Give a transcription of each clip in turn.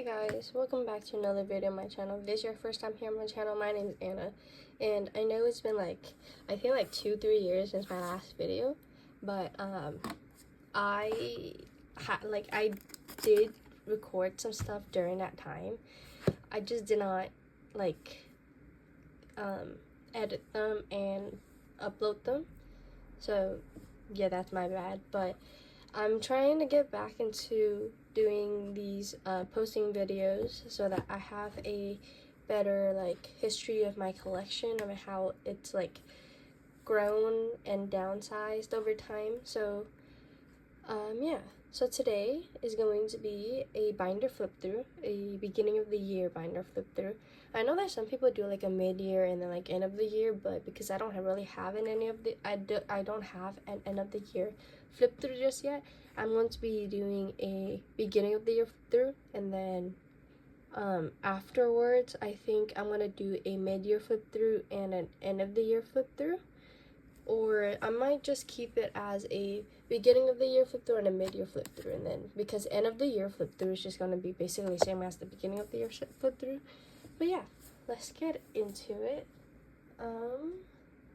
Hey guys, welcome back to another video on my channel. If this is your first time here on my channel, my name is Anna, and I know it's been I think 2-3 years since my last video, but I did record some stuff during that time. I just did not edit them and upload them, so yeah, that's my bad. But I'm trying to get back into doing these posting videos so that I have a better history of my collection and how it's grown and downsized over time. So yeah, so today is going to be a binder flip through, a beginning of the year binder flip through. I know that some people do a mid-year and then end of the year, but because I don't really have I don't have an end of the year flip through just yet, I'm going to be doing a beginning of the year flip through, and then afterwards I think I'm gonna do a mid-year flip through and an end of the year flip through, or I might just keep it as a beginning of the year flip through and a mid-year flip through, and then because end of the year flip through is just going to be basically the same as the beginning of the year flip through. But yeah, let's get into it.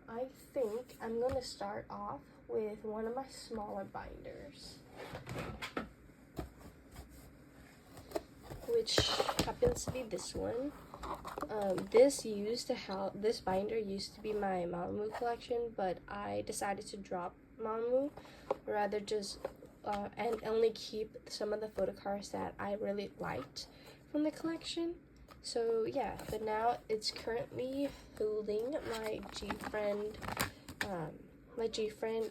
I think I'm going to start off with one of my smaller binders, which happens to be this one. This binder used to be my Mamamoo collection, but I decided to drop Mamamoo, rather just and only keep some of the photo cards that I really liked from the collection. So yeah, but now it's currently holding my GFriend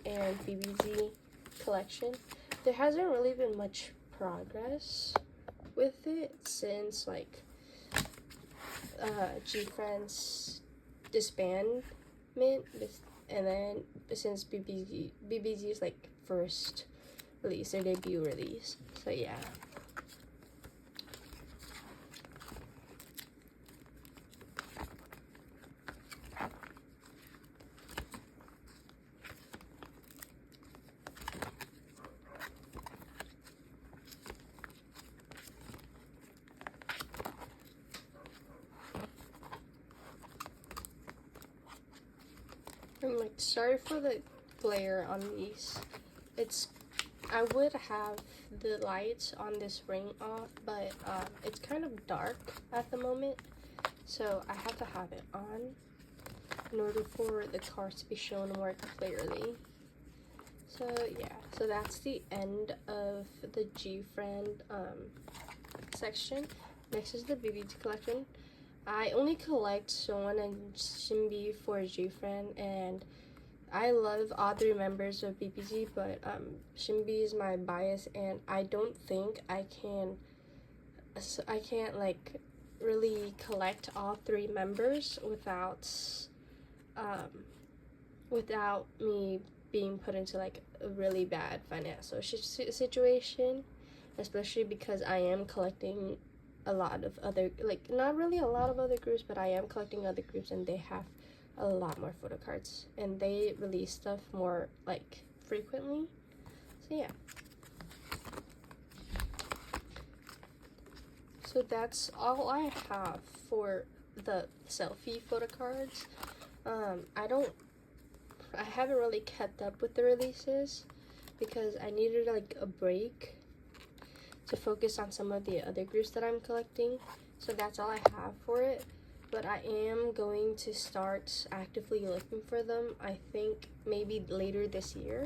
and VIVIZ collection. There hasn't really been much progress with it since GFriend's disbandment, and then since VIVIZ's first release, their debut release. So yeah. I'm sorry for the glare on these. I would have the lights on this ring off, but it's kind of dark at the moment, so I have to have it on in order for the cards to be shown more clearly. So yeah, so that's the end of the GFriend section. Next is the VIVIZ collection. I only collect Someone and Shimbi for GFriend, and I love all 3 members of VIVIZ, but Shimbi is my bias, and I don't think I can't really collect all 3 members without me being put into a really bad financial situation, especially because I am collecting a lot of other, not really a lot of other groups, but I am collecting other groups, and they have a lot more photo cards, and they release stuff more frequently. So yeah, so that's all I have for the selfie photo cards. I haven't really kept up with the releases because I needed a break to focus on some of the other groups that I'm collecting. So that's all I have for it, but I am going to start actively looking for them, I think maybe later this year.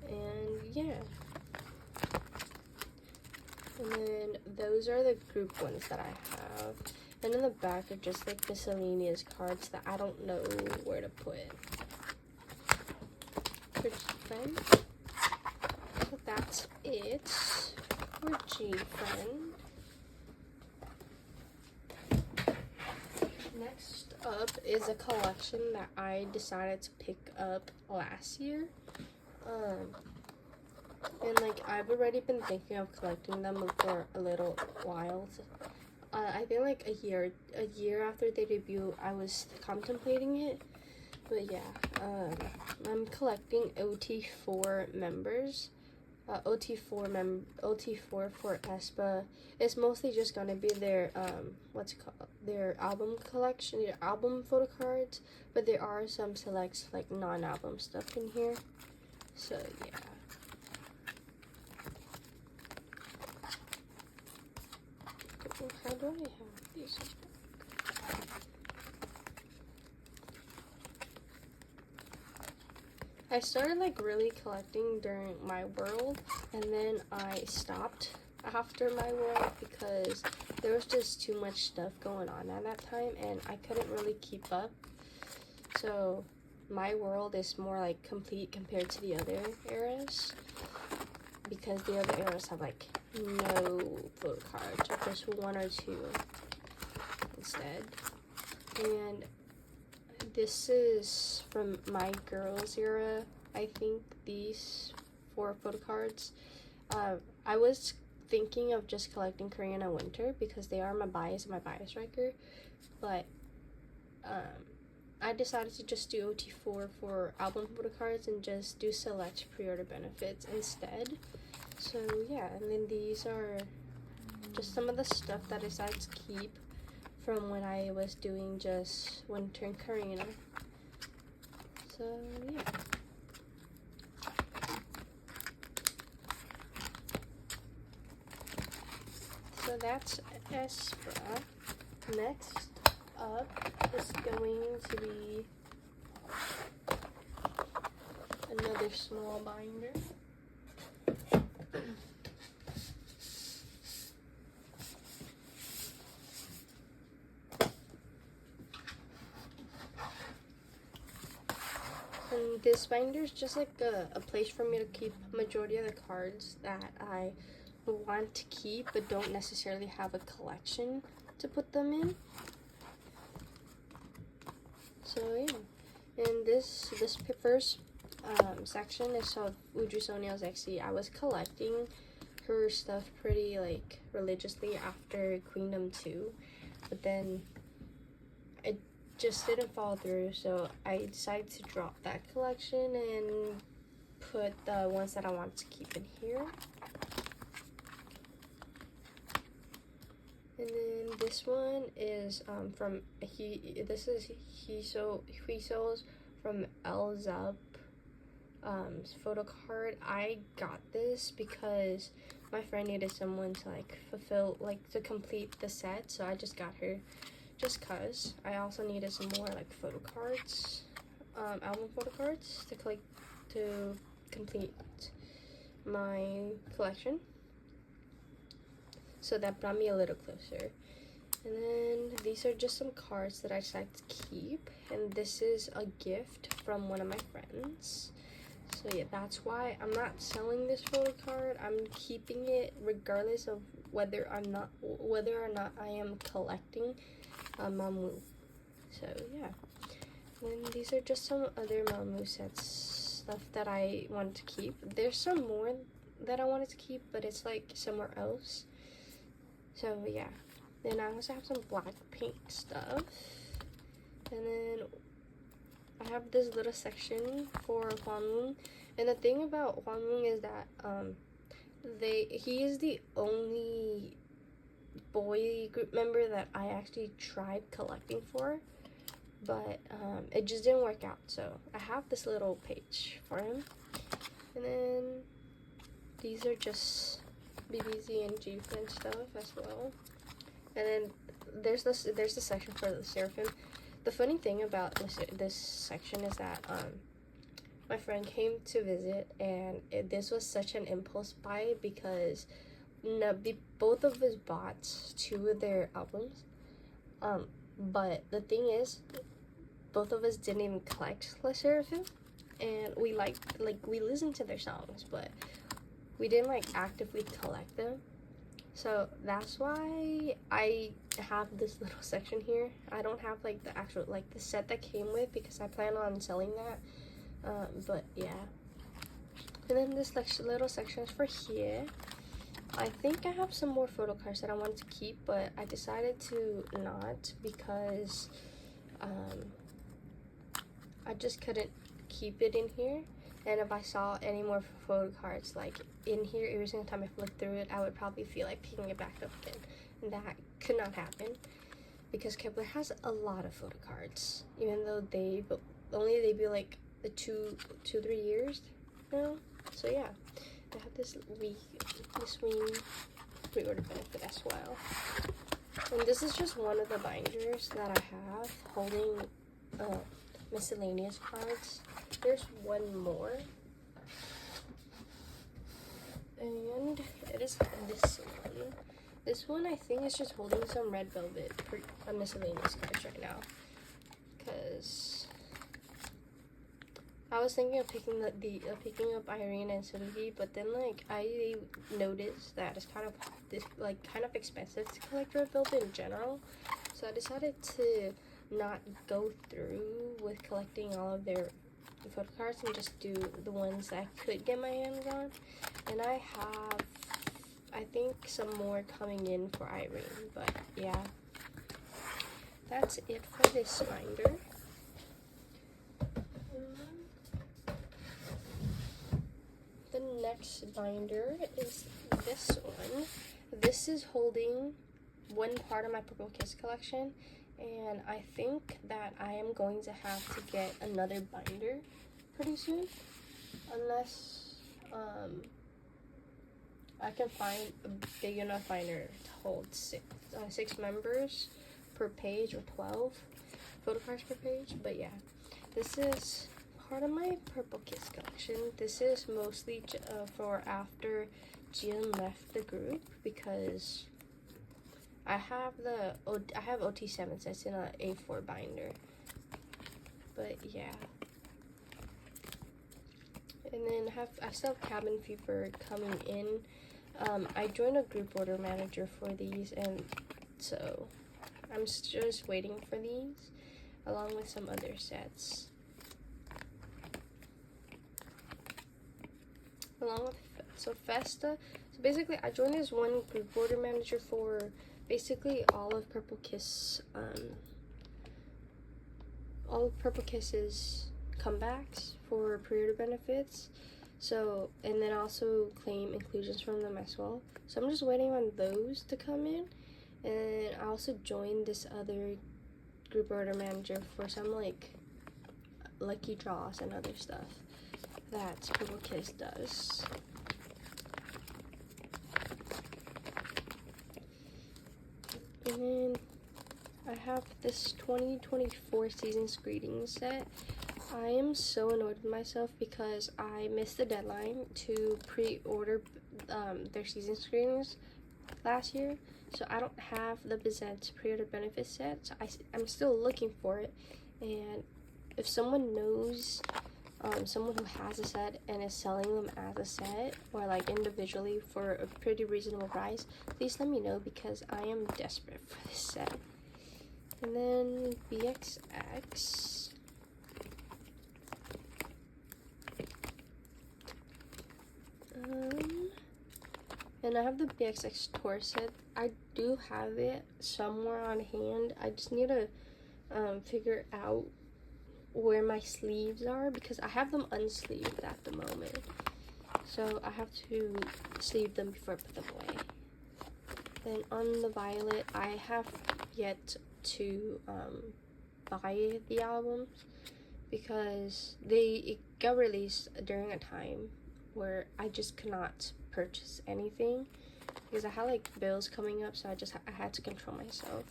And yeah, and then those are the group ones that I have, and in the back are just miscellaneous cards that I don't know where to put for GFriend. So that's it for GFriend. Next up is a collection that I decided to pick up last year. And I've already been thinking of collecting them for a little while. I think a year after they debut, I was contemplating it. But yeah, I'm collecting OT4 members OT4 for aespa. It's mostly just gonna be their their album collection, their album photo cards, but there are some selects like non-album stuff in here. So yeah. How do I have these? I started like really collecting during my world, and then I stopped after my world because there was just too much stuff going on at that time and I couldn't really keep up. So my world is more like complete compared to the other eras, because the other eras have like no photo cards or just one or two instead. And this is from my girls era. I think these 4 photo cards. I was thinking of just collecting Korean and winter because they are my bias wrecker, but I decided to just do OT4 for album photo cards and just do select pre-order benefits instead. So yeah, and then these are just some of the stuff that I decided to keep from when I was doing just winter and Korean. So yeah. So that's aespa. Next up is going to be another small binder. And this binder is just like a place for me to keep majority of the cards that I want to keep but don't necessarily have a collection to put them in. So yeah, and this first section is of Uju Sonyeo's XE. I was collecting her stuff pretty like religiously after Queendom 2, but then it just didn't fall through, so I decided to drop that collection and put the ones that I want to keep in here. And then this one is from this is Hwiso's from Elzub photo card. I got this because my friend needed someone to like to complete the set, so I just got her just cause. I also needed some more like photo cards, album photo cards to complete my collection. So that brought me a little closer. And then these are just some cards that I decided to keep. And this is a gift from one of my friends. So yeah, that's why I'm not selling this photo card. I'm keeping it regardless of whether or not I am collecting Mamu. So yeah. And then these are just some other Mamu sets, stuff that I wanted to keep. There's some more that I wanted to keep, but it's like somewhere else. So yeah, then I also have some Blackpink stuff, and then I have this little section for Hwanwoong. And the thing about Hwanwoong is that he is the only boy group member that I actually tried collecting for, but it just didn't work out. So I have this little page for him, and then these are just VIVIZ and GFriend stuff as well. And then there's the section for the Seraphim. The funny thing about this section is that my friend came to visit, and this was such an impulse buy because both of us bought 2 of their albums. But the thing is, both of us didn't even collect the Seraphim, and we we listened to their songs, but we didn't like actively collect them. So that's why I have this little section here. I don't have like the actual the set that came with, because I plan on selling that. But yeah. And then this little section is for here. I think I have some more photo cards that I wanted to keep, but I decided to not because I just couldn't keep it in here. and if I saw any more photo cards like in here, every single time I flipped through it, I would probably feel like picking it back up again, and that could not happen because Kepler has a lot of photo cards, even though they'd be like the 3 years now. So yeah, I have this week pre-order benefit as well. And this is just one of the binders that I have holding miscellaneous cards. There's one more, and it is this one. This one I think is just holding some red velvet miscellaneous cards right now, because I was thinking of picking up Irene and Suzuki, but then like I noticed that it's kind of expensive to collect red velvet in general, so I decided to not go through with collecting all of their photo cards and just do the ones that I could get my hands on. And I have, I think, some more coming in for Irene, but yeah, that's it for this binder. The next binder is this one. This is holding one part of my Purple Kiss collection, and I think that I am going to have to get another binder pretty soon, unless I can find a big enough binder to hold six members per page, or 12 photo cards per page. But yeah, this is part of my Purple Kiss collection. This is mostly for after Goeun left the group, because I have OT7 sets in an A4 binder. But yeah. And then I still have Cabin Fever coming in. I joined a group order manager for these, and so I'm just waiting for these, along with some other sets. Festa. So basically, I joined as one group order manager for basically all of Purple Kiss, all of Purple Kiss's comebacks for pre-order benefits. So, and then also claim inclusions from them as well. So I'm just waiting on those to come in. And I also joined this other group order manager for some like lucky draws and other stuff that Purple Kiss does. And then I have this 2024 Seasons Greetings set. I am so annoyed with myself because I missed the deadline to pre-order their Seasons Greetings last year. So I don't have the Bizet pre-order benefit set. So I'm still looking for it. And if someone knows someone who has a set and is selling them as a set or like individually for a pretty reasonable price, please let me know, because I am desperate for this set. And then BXX. And I have the BXX tour set. I do have it somewhere on hand. I just need to figure out where my sleeves are, because I have them unsleeved at the moment. So I have to sleeve them before I put them away. Then on the Violet, I have yet to buy the albums, because it got released during a time where I just could not purchase anything, because I had like bills coming up, so I had to control myself.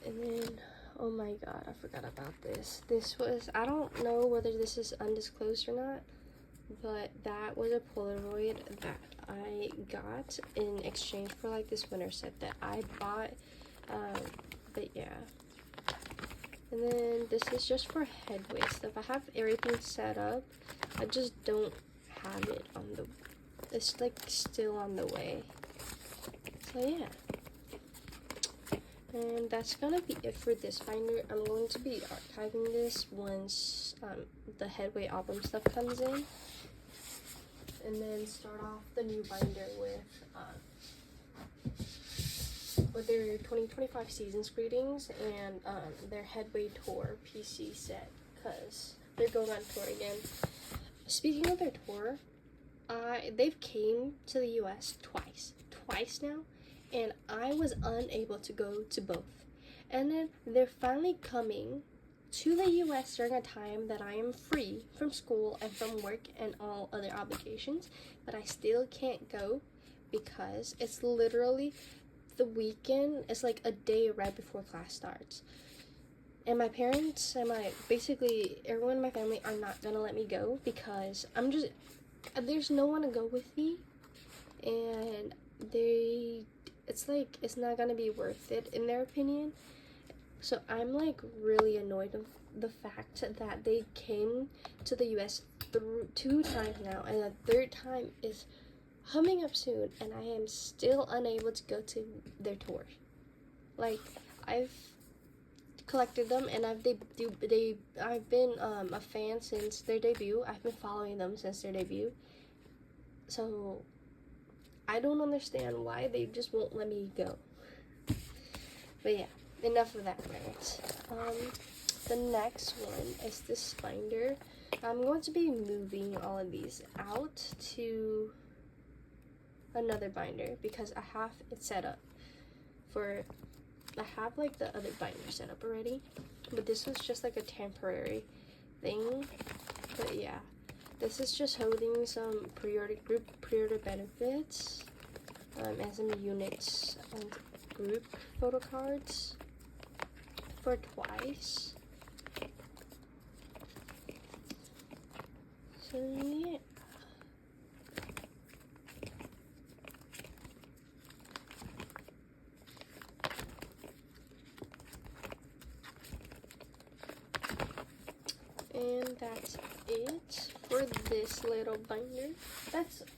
And then, oh my god, I forgot about this. This was, I don't know whether this is undisclosed or not, but that was a Polaroid that I got in exchange for like this winter set that I bought. But yeah. And then this is just for headway stuff. I have everything set up. I just don't have it on the, it's like still on the way. So yeah. And that's gonna be it for this binder. I'm going to be archiving this once the Headway album stuff comes in. And then start off the new binder with their 2025 Seasons Greetings and their Headway Tour PC set, because they're going on tour again. Speaking of their tour, they've came to the US twice now, and I was unable to go to both. And then they're finally coming to the US during a time that I am free from school and from work and all other obligations, but I still can't go because it's literally the weekend. It's like a day right before class starts. And my parents and basically everyone in my family are not gonna let me go because there's no one to go with me, and it's not gonna be worth it in their opinion. So I'm like really annoyed of the fact that they came to the US 2 times now, and the 3rd time is coming up soon, and I am still unable to go to their tour. Like, I've collected them, and I've been a fan since their debut. I've been following them since their debut. So I don't understand why they just won't let me go. But yeah, enough of that rant. The next one is this binder. I'm going to be moving all of these out to another binder because I have it set up I have like the other binder set up already, but this was just like a temporary thing. But yeah, this is just holding some pre-order benefits, and some units and group photo cards for twice. So yeah. And that's it for this little binder.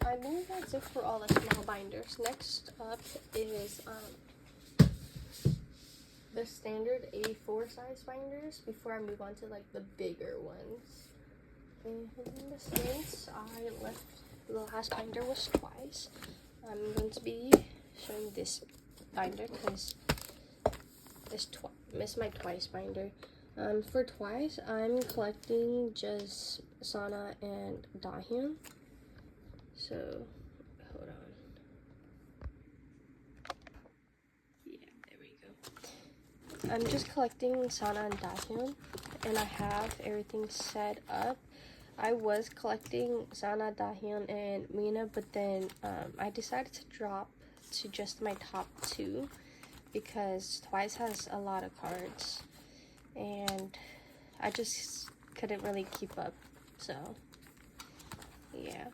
I believe that's it for all the small binders. Next up is the standard A4 size binders before I move on to like the bigger ones. And since I left, the last binder was twice, I'm going to be showing this binder because it's my twice binder. For twice, I'm collecting just Sana and Dahyun. So, hold on. Yeah, there we go. I'm just collecting Sana and Dahyun, and I have everything set up. I was collecting Sana, Dahyun, and Mina, but then I decided to drop to just my top 2 because twice has a lot of cards. And I just couldn't really keep up, so yeah.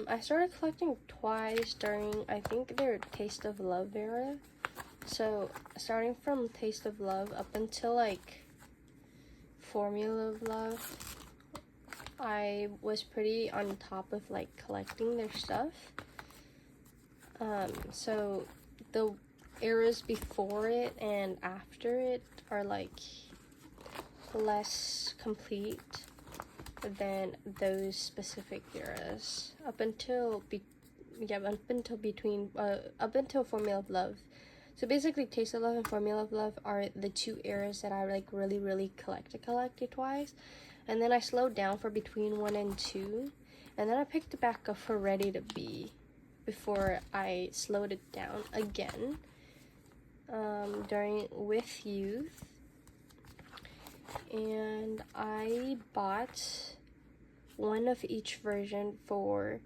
I started collecting twice during, I think, their Taste of Love era. So starting from Taste of Love up until like Formula of Love, I was pretty on top of like collecting their stuff. So the eras before it and after it are like less complete than those specific eras up until Formula of Love. So basically Taste of Love and Formula of Love are the 2 eras that I like really collected twice, and then I slowed down for between 1 and 2, and then I picked it back up for Ready to Be before I slowed it down again during With Youth. And I bought one of each version for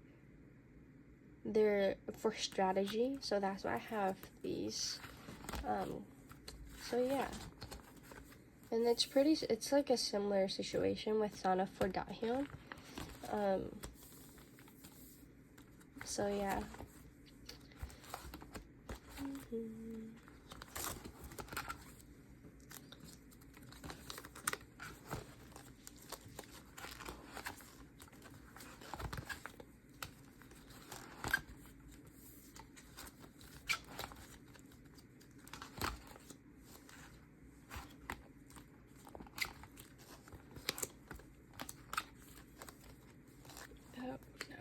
strategy, so that's why I have these. So yeah, and it's like a similar situation with Sana for Dahyun. So yeah. Oh no.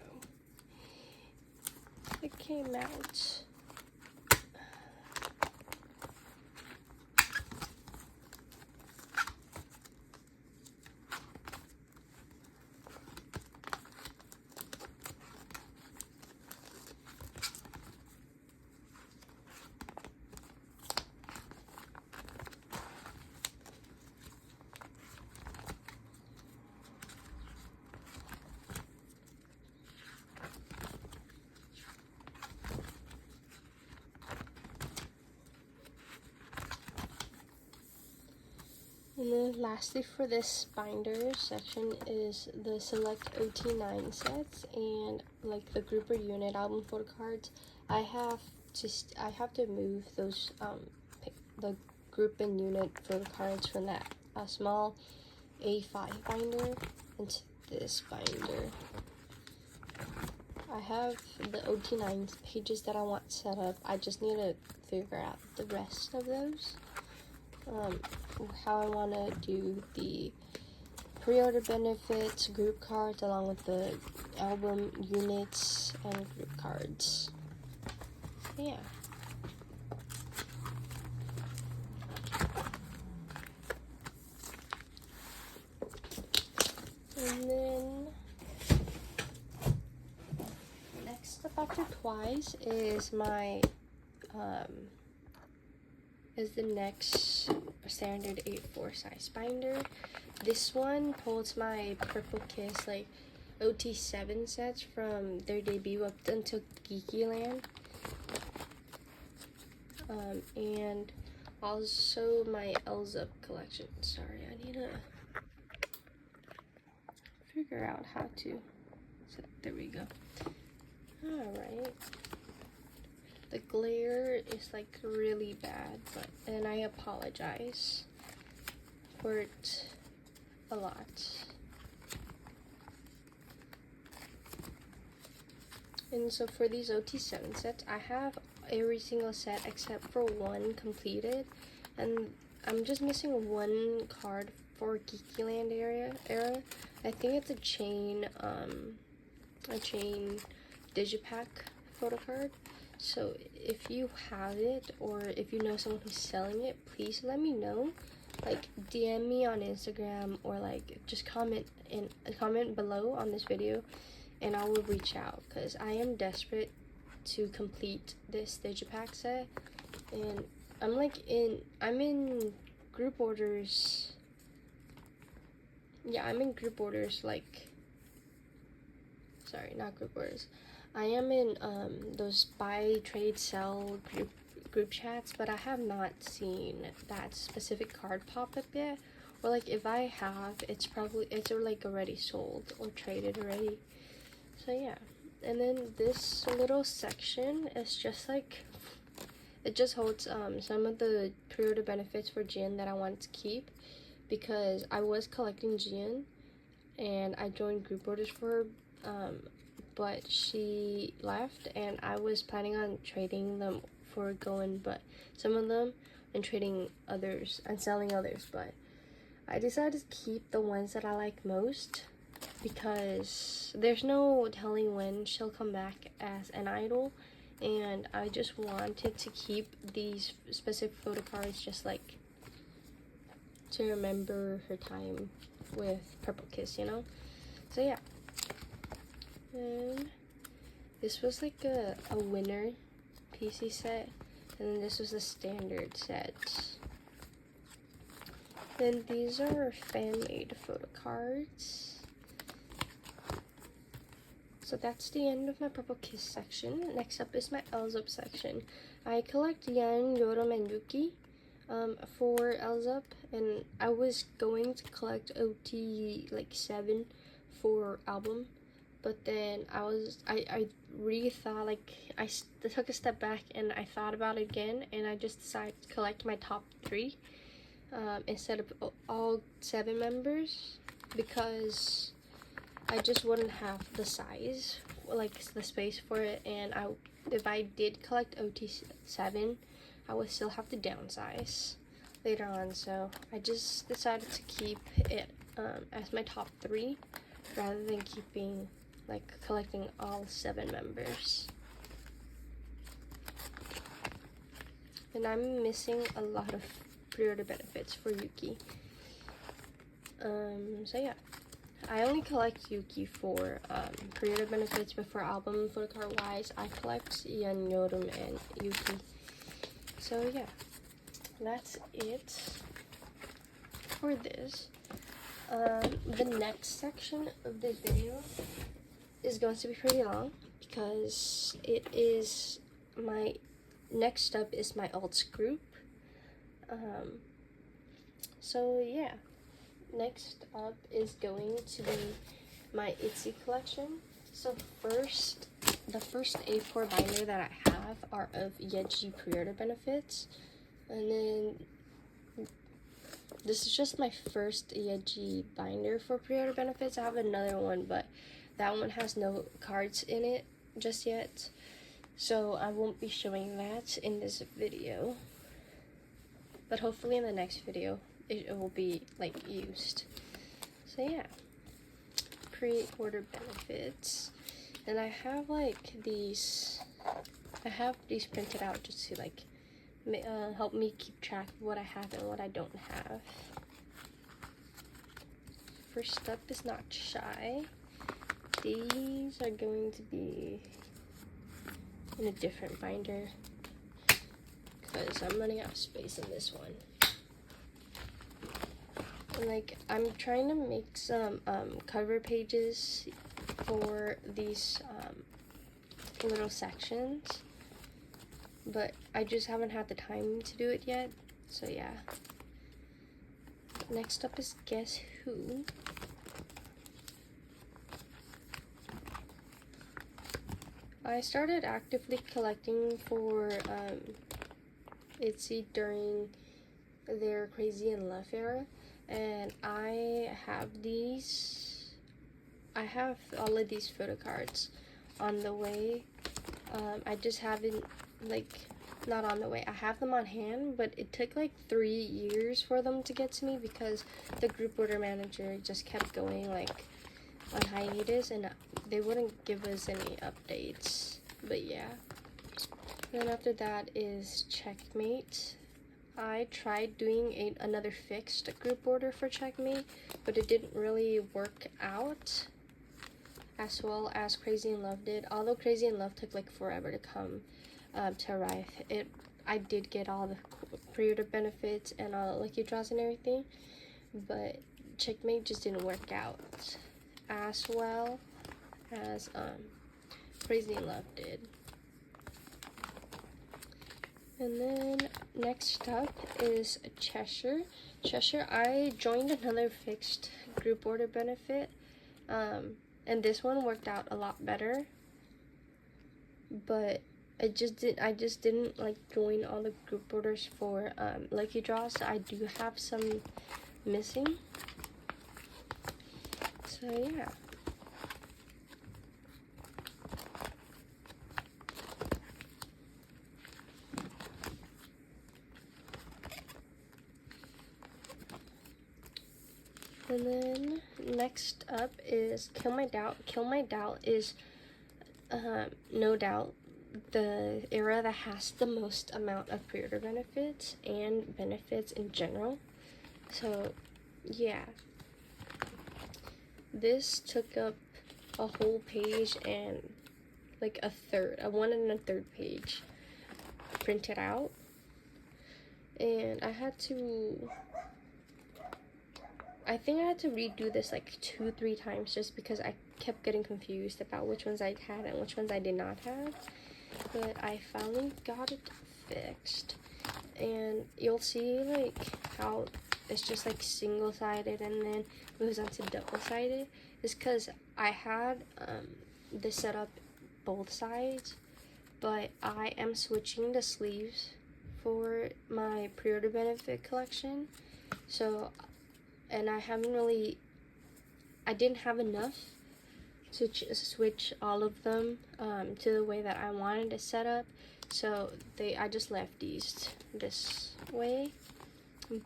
It came out. And then lastly for this binder section is the select OT9 sets and like the group or unit album photo cards. I have to move those the group and unit photo cards from that small A5 binder into this binder. I have the OT9 pages that I want set up. I just need to figure out the rest of those. How I want to do the pre-order benefits, group cards, along with the album units and group cards. Yeah. And then next up after Twice is my is the next standard 8/4 size binder. This one holds my Purple Kiss like OT7 sets from their debut up until Geeky Land. And also my ITZY collection. Sorry, I need to figure out how to set. There we go. Alright. The glare is like really bad, and I apologize for it a lot. And so for these OT7 sets, I have every single set except for one completed, and I'm just missing one card for Geeky Land era. I think it's a chain digipack photo card. So if you have it, or if you know someone who's selling it, please let me know. Like DM me on Instagram, or like just comment below on this video, and I will reach out, because I am desperate to complete this digipack set, and I'm in group orders. Yeah, I'm in group orders, like, sorry, not group orders. I am in those buy, trade, sell group chats, but I have not seen that specific card pop up yet. Or like if I have, it's like already sold or traded already. So yeah. And then this little section is just like, it just holds some of the pre-order benefits for Jin that I wanted to keep, because I was collecting Jin and I joined group orders for her, but she left, and I was planning on trading them for Goeun, but some of them, and trading others and selling others, but I decided to keep the ones that I like most, because there's no telling when she'll come back as an idol, and I just wanted to keep these specific photo cards just like to remember her time with Purple Kiss, you know? So yeah. And this was like a winner PC set, and then this was the standard set. Then these are fan-made photo cards. So that's the end of my Purple Kiss section. Next up is my ITZY section. I collect Yeon, Yoram, and Yuki for ITZY, and I was going to collect OT like 7 for album. But then I really thought, like, I took a step back and I thought about it again, and I just decided to collect my top 3 instead of all 7 members, because I just wouldn't have the size, like the space for it, and if I did collect OT7, I would still have to downsize later on, so I just decided to keep it as my top 3 rather than collecting all 7 members. And I'm missing a lot of pre-order benefits for Yuki. So yeah, I only collect Yuki for pre-order benefits, but for album photo card wise, I collect Yeon, Yoram, and Yuki. So yeah, that's it for this. The next section of this video is going to be pretty long, because it is next up is my alts group. So yeah, next up is going to be my ITZY collection. So first, the first A4 binder that I have are of Yeji pre-order benefits, and then this is just my first Yeji binder for pre-order benefits. I have another one, but that one has no cards in it just yet, so I won't be showing that in this video, but hopefully in the next video it will be like used. So yeah, pre-order benefits, and I have like these, I have these printed out just to like help me keep track of what I have and what I don't have. First up is Not Shy. These are going to be in a different binder because I'm running out of space in this one. And like, I'm trying to make some cover pages for these little sections, but I just haven't had the time to do it yet, so yeah. Next up is Guess Who. I started actively collecting for ITZY during their Crazy in Love era, and I have all of these photo cards on the way. I just haven't, like, not on the way, I have them on hand, but it took like 3 years for them to get to me because the group order manager just kept going like on hiatus and they wouldn't give us any updates. But yeah, then after that is Checkmate. I tried doing another fixed group order for Checkmate, but it didn't really work out as well as Crazy in Love did. Although Crazy in Love took like forever to come to arrive, I did get all the pre-order benefits and all the lucky draws and everything, but Checkmate just didn't work out as well as Crazy in Love did. And then next up is Cheshire. Cheshire, I joined another fixed group order benefit, and this one worked out a lot better, but I just didn't like join all the group orders for lucky draws, so I do have some missing. So yeah. And then next up is Kill My Doubt. Kill My Doubt is no doubt the era that has the most amount of pre-order benefits and benefits in general. So yeah, this took up a whole page and like a 1 1/3 page printed out, and I think I had to redo this like 2-3 times just because I kept getting confused about which ones I had and which ones I did not have. But I finally got it fixed, and you'll see like how it's just like single-sided and then moves on to double-sided. Is because I had this set up both sides, but I am switching the sleeves for my pre-order benefit collection. So, and I didn't have enough to switch all of them to the way that I wanted to set up, so I just left these this way.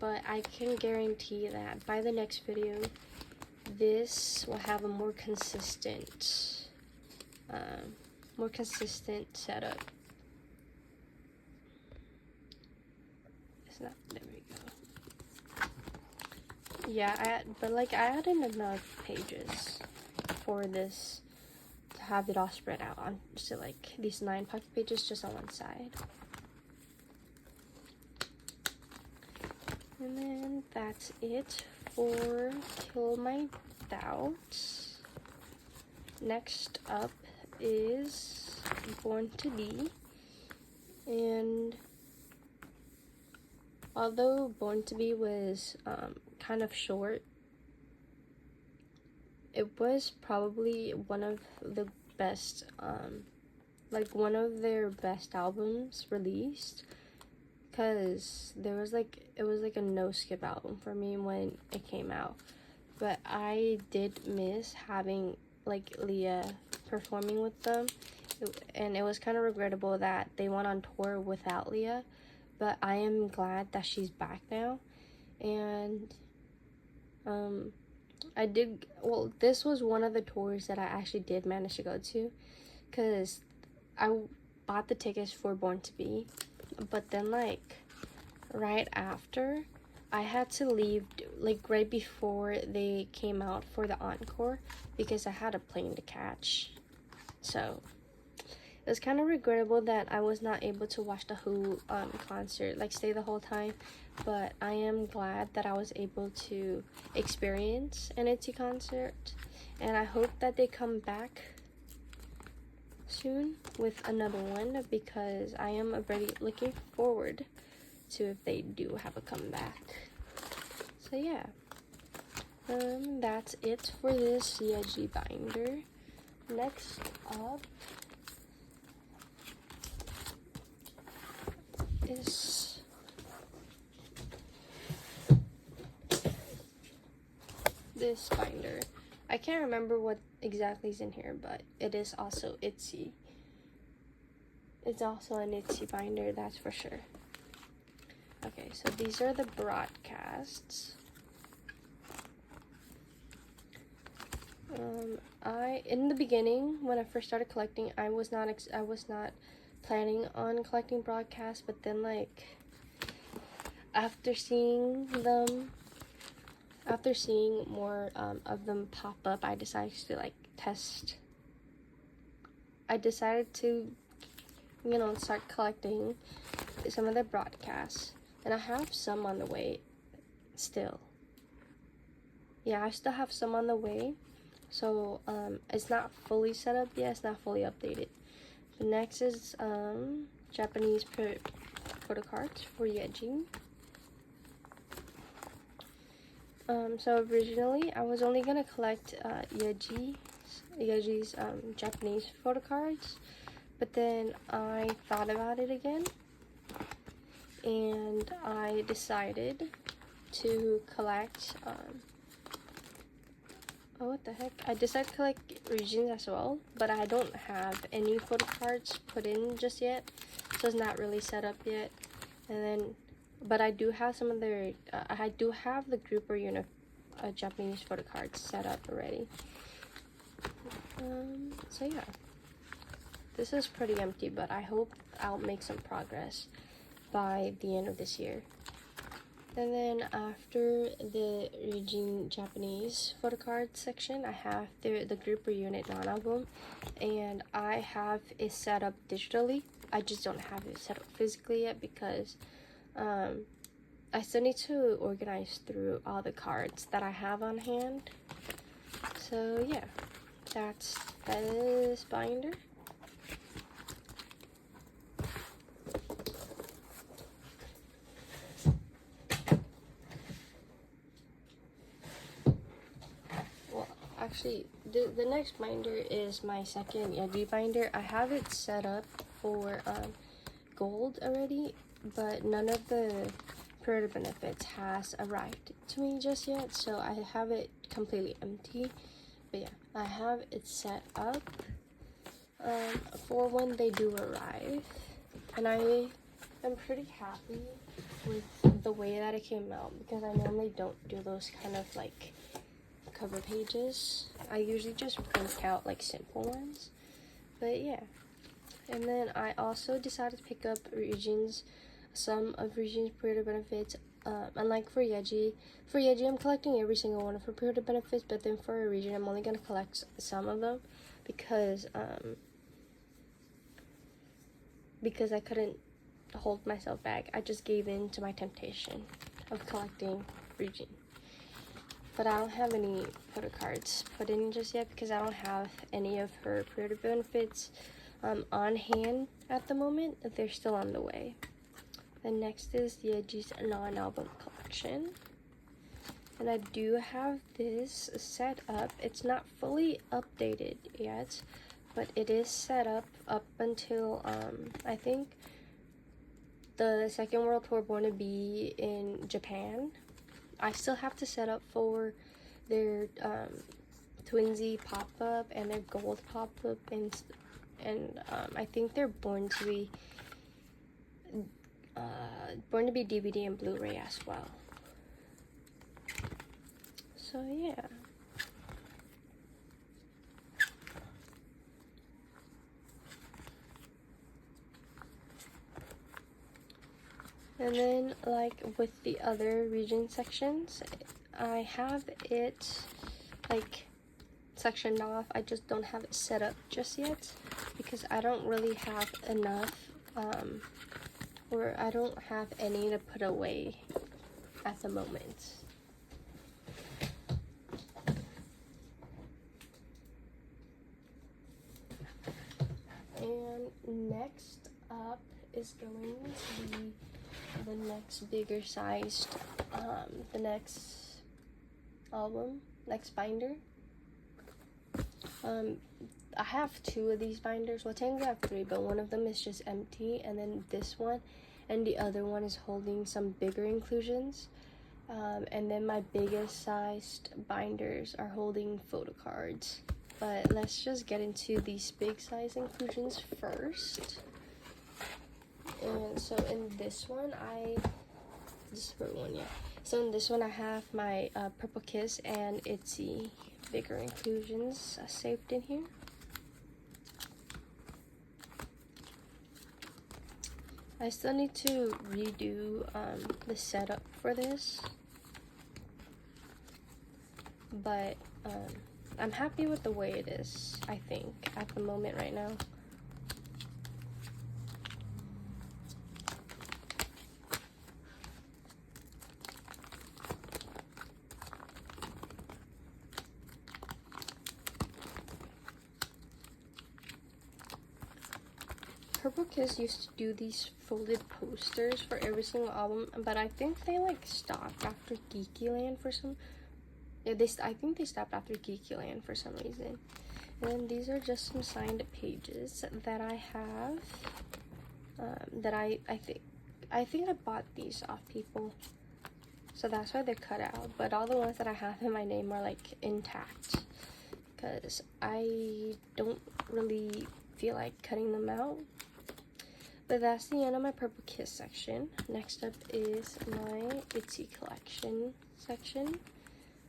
But I can guarantee that by the next video, this will have a more consistent setup. It's not, there we go. Yeah, but like I added enough pages for this to have it all spread out on, so like these 9 pocket pages just on one side. And then that's it for Kill My Doubt. Next up is Born to Be, and although Born to Be was kind of short, it was probably one of the best, like one of their best albums released, because there was like, it was like a no skip album for me when it came out. But I did miss having like Leah performing with them, and it was kind of regrettable that they went on tour without Leah, but I am glad that she's back now. And I did, well, this was one of the tours that I actually did manage to go to, because I bought the tickets for Born to Be, but then like right after, I had to leave like right before they came out for the encore, because I had a plane to catch. So it was kind of regrettable that I was not able to watch the whole concert, like stay the whole time. But I am glad that I was able to experience an ITZY concert, and I hope that they come back soon with another one, because I am already looking forward to if they do have a comeback. So yeah, that's it for this Yeji binder. Next up is this binder. I can't remember what exactly is in here, but it is also ITZY. It's also an ITZY binder, that's for sure. Okay, so these are the broadcasts. In the beginning, when I first started collecting, I was not planning on collecting broadcasts, but then like after seeing more of them pop up, I decided to like test. I decided to, you know, start collecting some of their broadcasts, and I have some on the way still. Yeah, I still have some on the way. So it's not fully set up yet, it's not fully updated. The next is Japanese photo cards for Yeji. So originally I was only gonna collect Yeji's Japanese photo cards, but then I thought about it again, and I decided to collect oh, what the heck? I decided to collect Ryujins as well, but I don't have any photo cards put in just yet, so it's not really set up yet. And then, but I do have some of their, I do have the group or unit Japanese photo cards set up already. So yeah, this is pretty empty, but I hope I'll make some progress by the end of this year. And then after the Ryujin Japanese photo card section, I have the group or unit non-album, and I have it set up digitally. I just don't have it set up physically yet, because I still need to organize through all the cards that I have on hand. So yeah, that's this binder. Actually, the next binder is my second Yeji binder. I have it set up for gold already, but none of the period benefits has arrived to me just yet, so I have it completely empty. But yeah, I have it set up for when they do arrive, and I am pretty happy with the way that it came out, because I normally don't do those kind of like cover pages. I usually just print out like simple ones, but yeah. And then I also decided to pick up some of Ryujin's period benefits. Unlike for Yeji I'm collecting every single one of her period benefits, but then for Ryujin I'm only gonna collect some of them, because I couldn't hold myself back. I just gave in to my temptation of collecting Ryujin. But I don't have any photo cards put in just yet, because I don't have any of her period benefits on hand at the moment. They're still on the way. The next is Yeji's non-album collection. And I do have this set up. It's not fully updated yet, but it is set up until I think the Second World Tour Born to Be in Japan. I still have to set up for their Twinsy pop-up and their gold pop-up, and I think they're Born to Be DVD and Blu-ray as well. So yeah. And then, like with the other region sections, I have it like sectioned off. I just don't have it set up just yet because I don't really have enough, or I don't have any to put away at the moment. And next up is going to be the next bigger sized, the next album, next binder. I have two of these binders. Well, technically I have three, but one of them is just empty, and then this one and the other one is holding some bigger inclusions. And then my biggest sized binders are holding photo cards. But let's just get into these big size inclusions first. And so in this one, So in this one I have my Purple Kiss and ITZY bigger inclusions saved in here. I still need to redo the setup for this, but I'm happy with the way it is, I think, at the moment right now. Purple Kiss used to do these folded posters for every single album, but I think they like stopped after Geeky Land for some. Yeah, I think they stopped after Geeky Land for some reason. And then these are just some signed pages that I have. That I think I bought these off people, so that's why they're cut out. But all the ones that I have in my name are like intact, because I don't really feel like cutting them out. But that's the end of my Purple Kiss section. Next up is my ITZY collection section.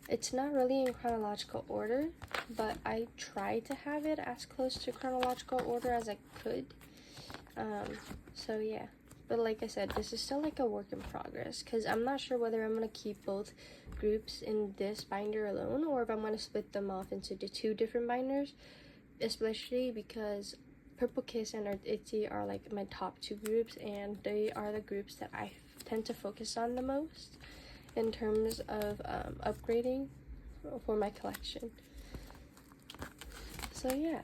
It's not really in chronological order, but I tried to have it as close to chronological order as I could. So yeah. But like I said, this is still like a work in progress, because I'm not sure whether I'm going to keep both groups in this binder alone, or if I'm going to split them off into the two different binders, especially because Purple Kiss and ITZY are like my top two groups, and they are the groups that I tend to focus on the most in terms of upgrading for my collection. So yeah.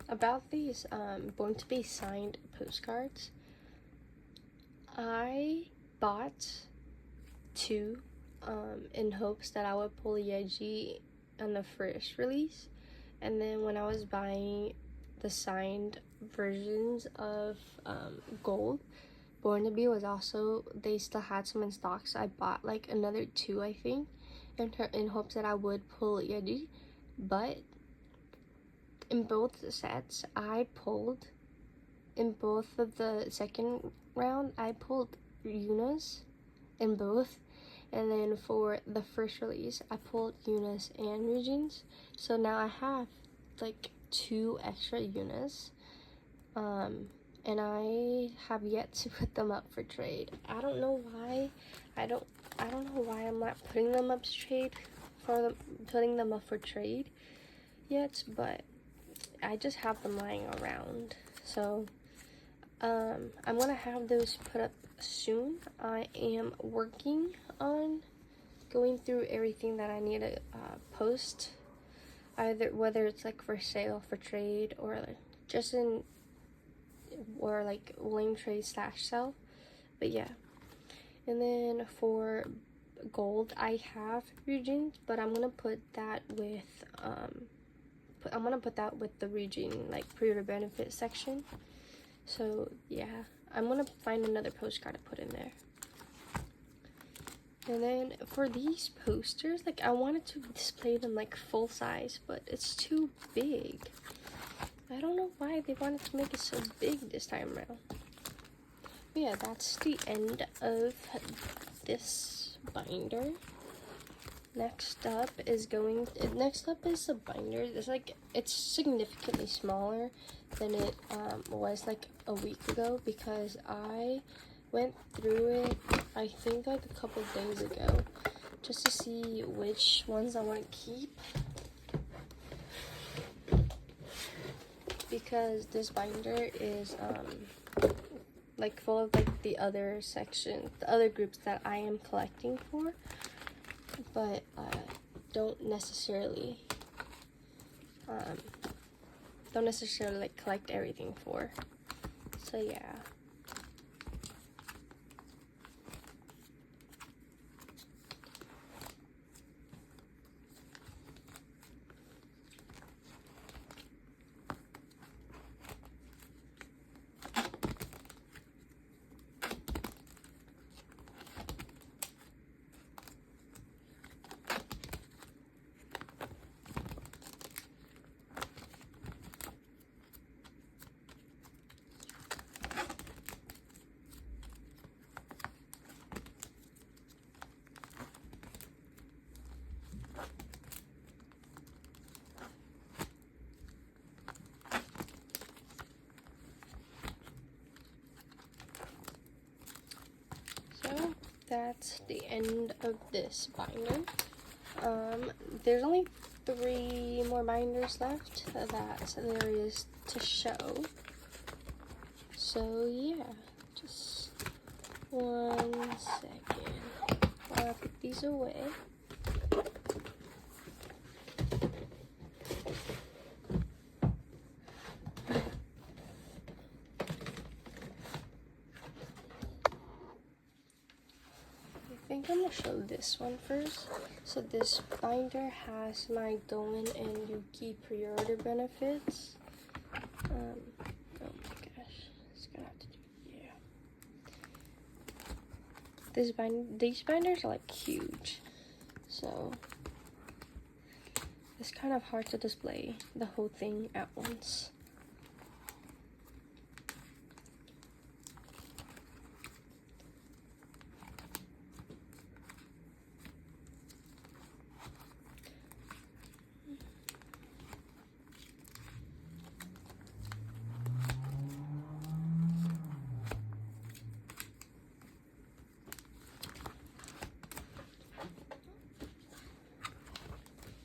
About these Born to Be signed postcards, I bought two in hopes that I would pull Yeji on the first release, And then when I was buying the signed versions of Gold, Born to Be was also, they still had some in stock, so I bought like another 2, I think, in hopes that I would pull Yeji. But in both sets, I pulled, in both of the second round, I pulled Yuna's in both. And then for the first release, I pulled Yuna's and Ryujin's. So now I have like 2 extra Yunas. And I have yet to put them up for trade. I don't know why. I don't know why I'm not putting them up to trade putting them up for trade yet, but I just have them lying around. So I'm gonna have those put up soon. I am working on going through everything that I need to post, whether it's like for sale, for trade, or like just or like lame trade / sell. But yeah, and then for Gold, I have Ryujin, but I'm gonna put that with the Ryujin like pre-order benefit section. So yeah, I'm gonna find another postcard to put in there. And then for these posters, like I wanted to display them like full size, but it's too big. I don't know why they wanted to make it so big this time around. But yeah, that's the end of this binder. Next up is the binder. It's significantly smaller than it was like a week ago, because I went through it, I think like a couple days ago, just to see which ones I want to keep, because this binder is like full of like the other groups that I am collecting for, but don't necessarily like collect everything for. So yeah. So that's the end of this binder. There's only 3 more binders left that there is to show. So yeah, just 1 second while I put these away. I think I'm gonna show this one first. So this binder has my Goeun and Yuki pre-order benefits. Oh my gosh, it's gonna have to do, yeah. These binders are like huge, so it's kind of hard to display the whole thing at once.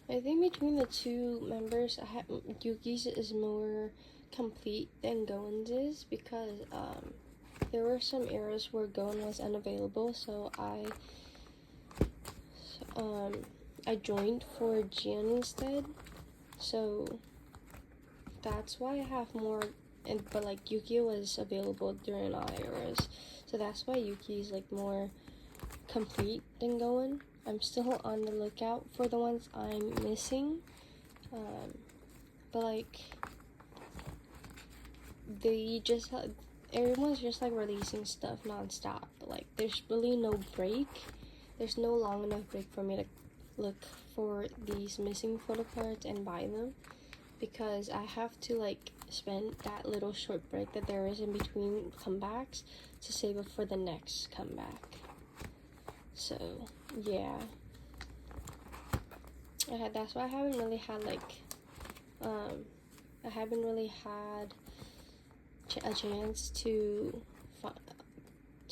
I think between the 2 members, Yuki's is more complete than Goeun's is, because there were some eras where Goeun was unavailable, so I joined for Goeun instead. So that's why I have more, but like Yuki was available during all eras, so that's why Yuki's like more complete than Goeun. I'm still on the lookout for the ones I'm missing, but like everyone's just like releasing stuff nonstop. But like there's really no break. There's no long enough break for me to look for these missing photo cards and buy them, because I have to like spend that little short break that there is in between comebacks to save it for the next comeback. So yeah, that's why I haven't really had like a chance to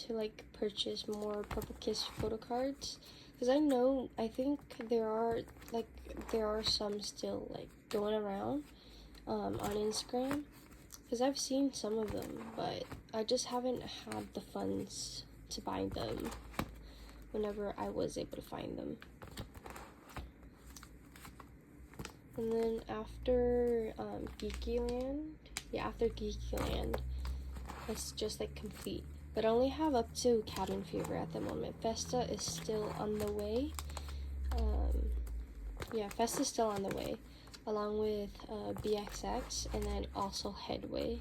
like purchase more Purple Kiss photo cards, because I think there are some still like going around on Instagram, because I've seen some of them, but I just haven't had the funds to buy them whenever I was able to find them. And then after after Geeky Land, it's just like complete. But I only have up to Cabin Fever at the moment. Festa is still on the way. Festa's still on the way, along with BXX, and then also Headway.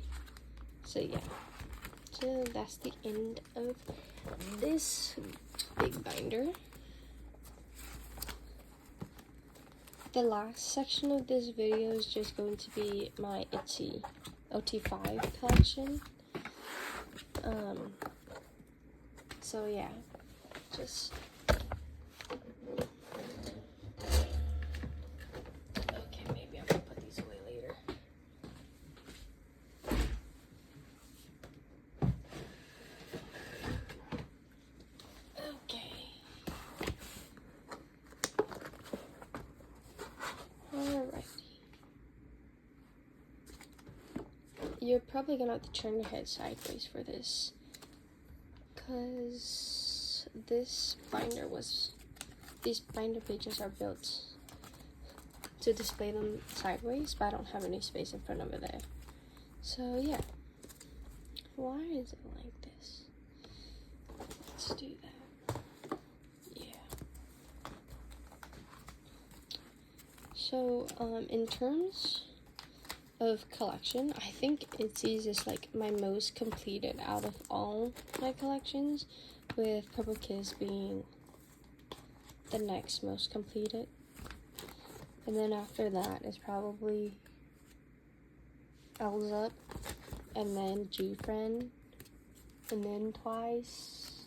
So yeah, so that's the end of this big binder. The last section of this video is just going to be my ITZY OT5 collection. So yeah, just okay, maybe I'm gonna put these away later. Okay. Alrighty. You're probably gonna have to turn your head sideways for this, because these binder pages are built to display them sideways, but I don't have any space in front of it there. So yeah, why is it like this? Let's do that. Yeah. So in terms of collection, I think ITZY's is like my most completed out of all my collections, with Purple Kiss being the next most completed, and then after that is probably Up, and then GFriend, and then Twice,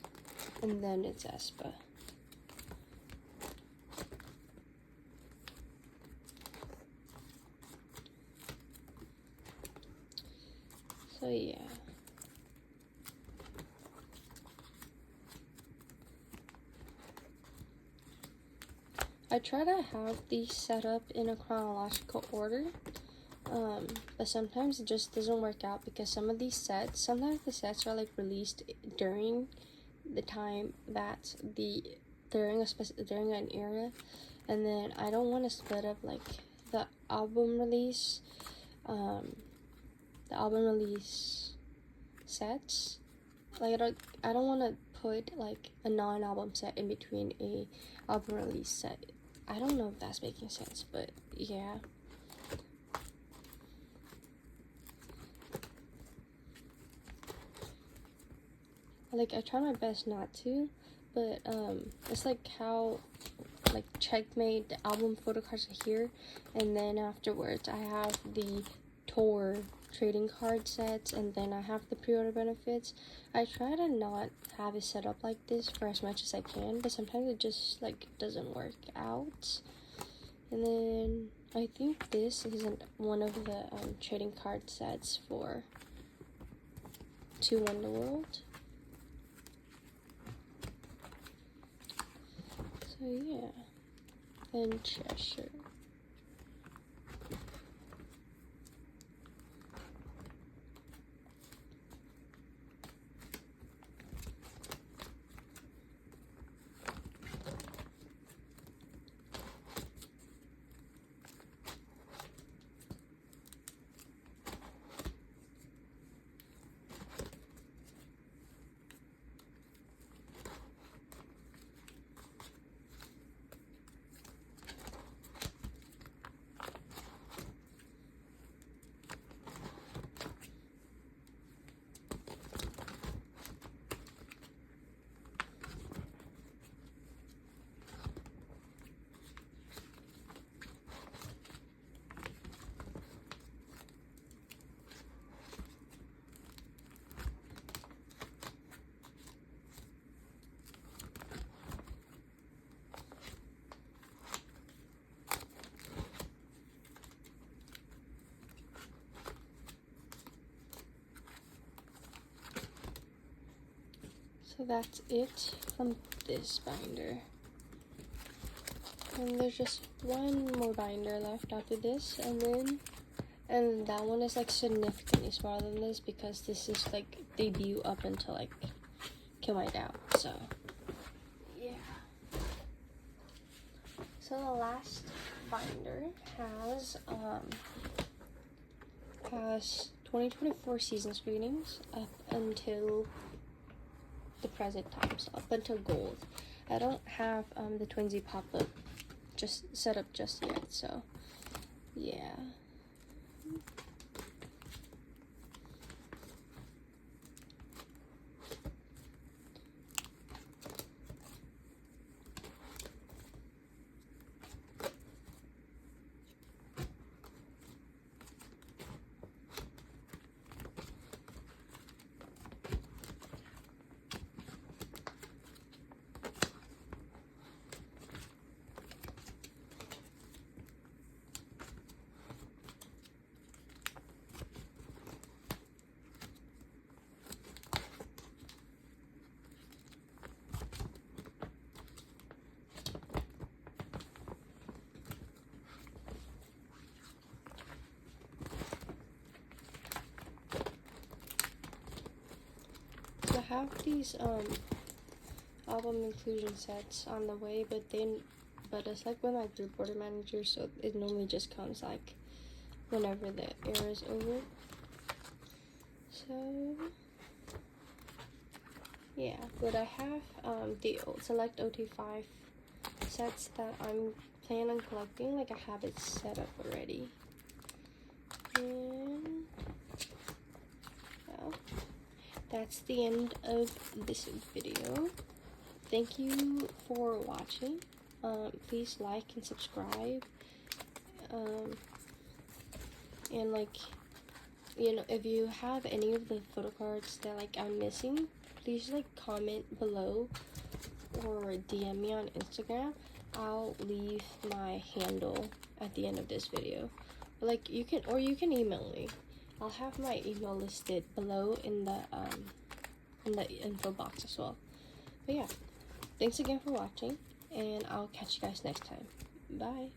and then it's aespa. So yeah. I try to have these set up in a chronological order, but sometimes it just doesn't work out, because sometimes the sets are like released during the time that during an era, and then I don't want to split up like the album release sets. Like I don't want to put like a non-album set in between a album release set. I don't know if that's making sense, but yeah. Like I try my best not to, but it's like how like Checkmate, the album photo cards are here, and then afterwards I have the tour trading card sets, and then I have the pre-order benefits. I try to not have it set up like this for as much as I can, but sometimes it just like doesn't work out. And then I think this isn't one of the trading card sets for 2 Wonderworld. So yeah, and Cheshire. So that's it from this binder. And there's just one more binder left after this, and that one is like significantly smaller than this because this is like debut up until like Kill My Doubt. So yeah. So the last binder has 2024 season screenings up until the present time, so up until gold. I don't have the Twinsy pop-up just set up just yet, so yeah. I have these album inclusion sets on the way, but it's like with my group order manager, so it normally just comes like whenever the era is over. So yeah, but I have the select OT5 sets that I'm planning on collecting. Like I have it set up already, and well, that's the end of this video. Thank you for watching. Please like and subscribe. And like, you know, if you have any of the photo cards that like I'm missing, please like comment below or DM me on Instagram. I'll leave my handle at the end of this video. Like you can email me. I'll have my email listed below in the info box as well. But yeah, thanks again for watching, and I'll catch you guys next time. Bye.